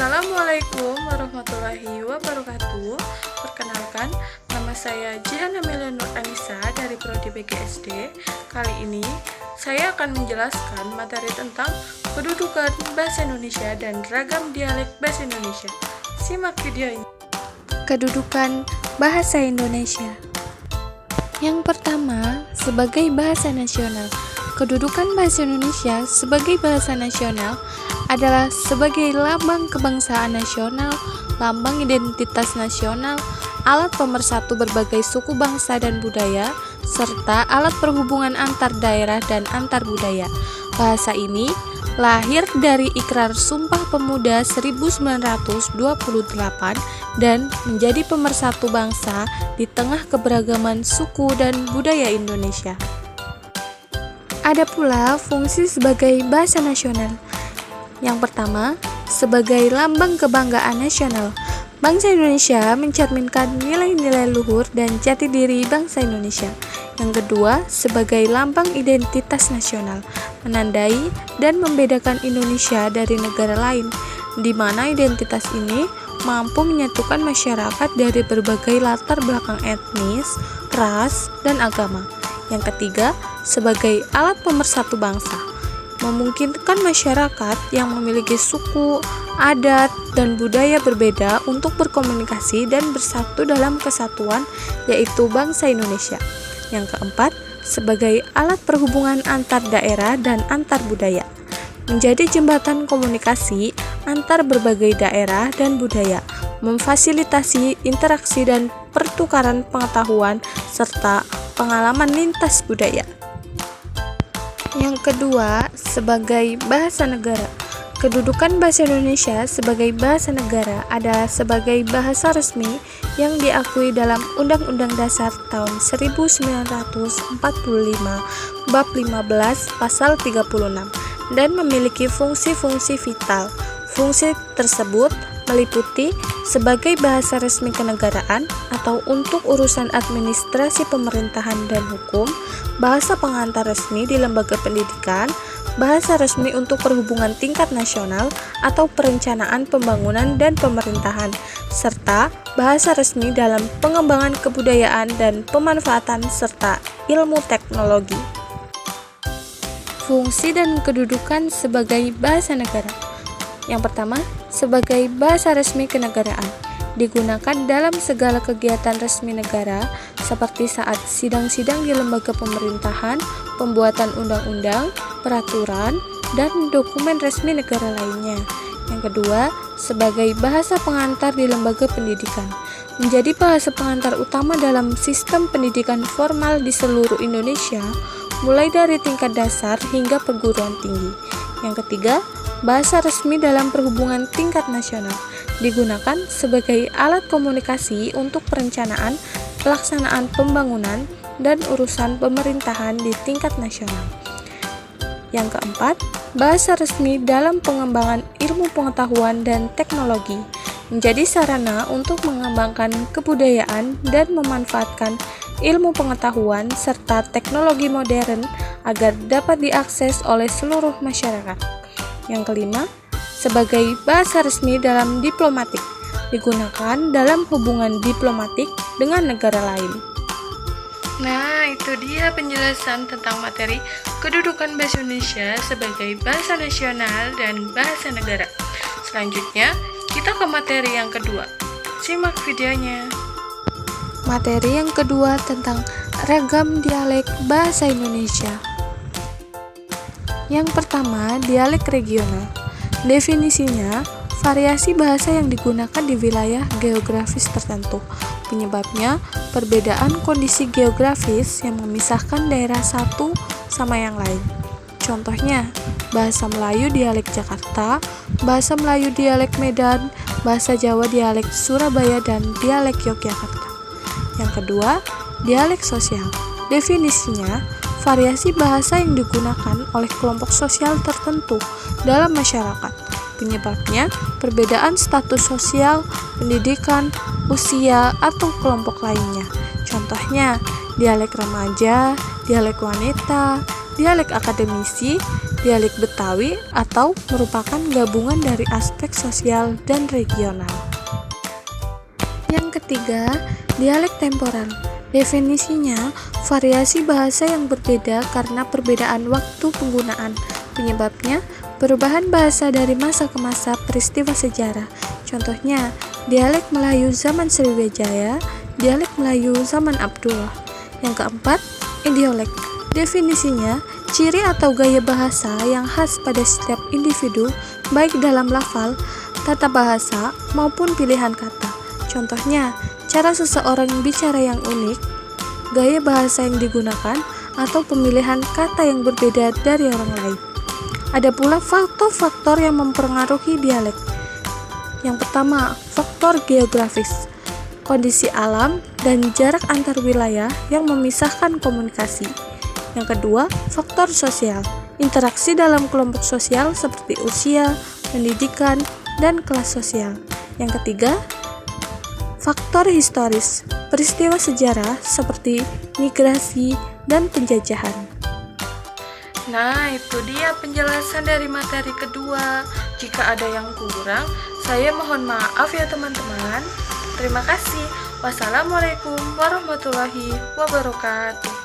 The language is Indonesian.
Assalamualaikum warahmatullahi wabarakatuh. Perkenalkan, nama saya Jihan Amelia Nur Anissa dari Prodi PGSD. Kali ini saya akan menjelaskan materi tentang kedudukan bahasa Indonesia dan ragam dialek bahasa Indonesia. Simak videonya. Kedudukan bahasa Indonesia. Yang pertama, sebagai bahasa nasional. Kedudukan bahasa Indonesia sebagai bahasa nasional adalah sebagai lambang kebangsaan nasional, lambang identitas nasional, alat pemersatu berbagai suku bangsa dan budaya, serta alat perhubungan antar daerah dan antar budaya. Bahasa ini lahir dari Ikrar Sumpah Pemuda 1928 dan menjadi pemersatu bangsa di tengah keberagaman suku dan budaya Indonesia. Ada pula fungsi sebagai bahasa nasional. Yang pertama, sebagai lambang kebanggaan nasional. Bangsa Indonesia mencerminkan nilai-nilai luhur dan jati diri bangsa Indonesia. Yang kedua, sebagai lambang identitas nasional, menandai dan membedakan Indonesia dari negara lain, di mana identitas ini mampu menyatukan masyarakat dari berbagai latar belakang etnis, ras, dan agama. Yang ketiga, sebagai alat pemersatu bangsa, memungkinkan masyarakat yang memiliki suku, adat, dan budaya berbeda untuk berkomunikasi dan bersatu dalam kesatuan, yaitu bangsa Indonesia. Yang keempat, sebagai alat perhubungan antar daerah dan antar budaya, menjadi jembatan komunikasi antar berbagai daerah dan budaya, memfasilitasi interaksi dan pertukaran pengetahuan serta pengalaman lintas budaya. Yang kedua, sebagai bahasa negara. Kedudukan bahasa Indonesia sebagai bahasa negara adalah sebagai bahasa resmi yang diakui dalam Undang-Undang Dasar tahun 1945 Bab 15 Pasal 36 dan memiliki fungsi-fungsi vital. Fungsi tersebut meliputi sebagai bahasa resmi kenegaraan atau untuk urusan administrasi pemerintahan dan hukum, bahasa pengantar resmi di lembaga pendidikan, bahasa resmi untuk perhubungan tingkat nasional atau perencanaan pembangunan dan pemerintahan, serta bahasa resmi dalam pengembangan kebudayaan dan pemanfaatan serta ilmu teknologi. Fungsi dan kedudukan sebagai bahasa negara. Yang pertama, sebagai bahasa resmi kenegaraan, digunakan dalam segala kegiatan resmi negara seperti saat sidang-sidang di lembaga pemerintahan, pembuatan undang-undang, peraturan, dan dokumen resmi negara lainnya. Yang kedua, sebagai bahasa pengantar di lembaga pendidikan, menjadi bahasa pengantar utama dalam sistem pendidikan formal di seluruh Indonesia, mulai dari tingkat dasar hingga perguruan tinggi. Yang ketiga, bahasa resmi dalam perhubungan tingkat nasional, digunakan sebagai alat komunikasi untuk perencanaan, pelaksanaan pembangunan, dan urusan pemerintahan di tingkat nasional. Yang keempat, bahasa resmi dalam pengembangan ilmu pengetahuan dan teknologi, menjadi sarana untuk mengembangkan kebudayaan dan memanfaatkan ilmu pengetahuan serta teknologi modern agar dapat diakses oleh seluruh masyarakat. Yang kelima, sebagai bahasa resmi dalam diplomatik, digunakan dalam hubungan diplomatik dengan negara lain. Nah, itu dia penjelasan tentang materi kedudukan bahasa Indonesia sebagai bahasa nasional dan bahasa negara. Selanjutnya, kita ke materi yang kedua. Simak videonya. Materi yang kedua tentang ragam dialek bahasa Indonesia. Yang pertama, dialek regional. Definisinya, variasi bahasa yang digunakan di wilayah geografis tertentu. Penyebabnya, perbedaan kondisi geografis yang memisahkan daerah satu sama yang lain. Contohnya, bahasa Melayu dialek Jakarta, bahasa Melayu dialek Medan, bahasa Jawa dialek Surabaya, dan dialek Yogyakarta. Yang kedua, dialek sosial. Definisinya, variasi bahasa yang digunakan oleh kelompok sosial tertentu dalam masyarakat. Penyebabnya, perbedaan status sosial, pendidikan, usia, atau kelompok lainnya. Contohnya, dialek remaja, dialek wanita, dialek akademisi, Dialek Betawi atau merupakan gabungan dari aspek sosial dan regional. Yang ketiga, dialek temporal. Definisinya, variasi bahasa yang berbeda karena perbedaan waktu penggunaan. Penyebabnya, perubahan bahasa dari masa ke masa peristiwa sejarah. Contohnya, dialek Melayu zaman Sriwijaya, dialek Melayu zaman Abdullah. Yang keempat, idiolek. Definisinya, ciri atau gaya bahasa yang khas pada setiap individu, baik dalam lafal, tata bahasa, maupun pilihan kata. Contohnya, cara seseorang bicara yang unik, gaya bahasa yang digunakan, atau pemilihan kata yang berbeda dari orang lain. Ada pula faktor-faktor yang mempengaruhi dialek. Yang pertama, faktor geografis. Kondisi alam dan jarak antar wilayah yang memisahkan komunikasi. Yang kedua, faktor sosial. Interaksi dalam kelompok sosial seperti usia, pendidikan, dan kelas sosial. Yang ketiga, faktor historis. Peristiwa sejarah seperti migrasi dan penjajahan. Nah, itu dia penjelasan dari materi kedua. Jika ada yang kurang, saya mohon maaf ya teman-teman. Terima kasih. Wassalamualaikum warahmatullahi wabarakatuh.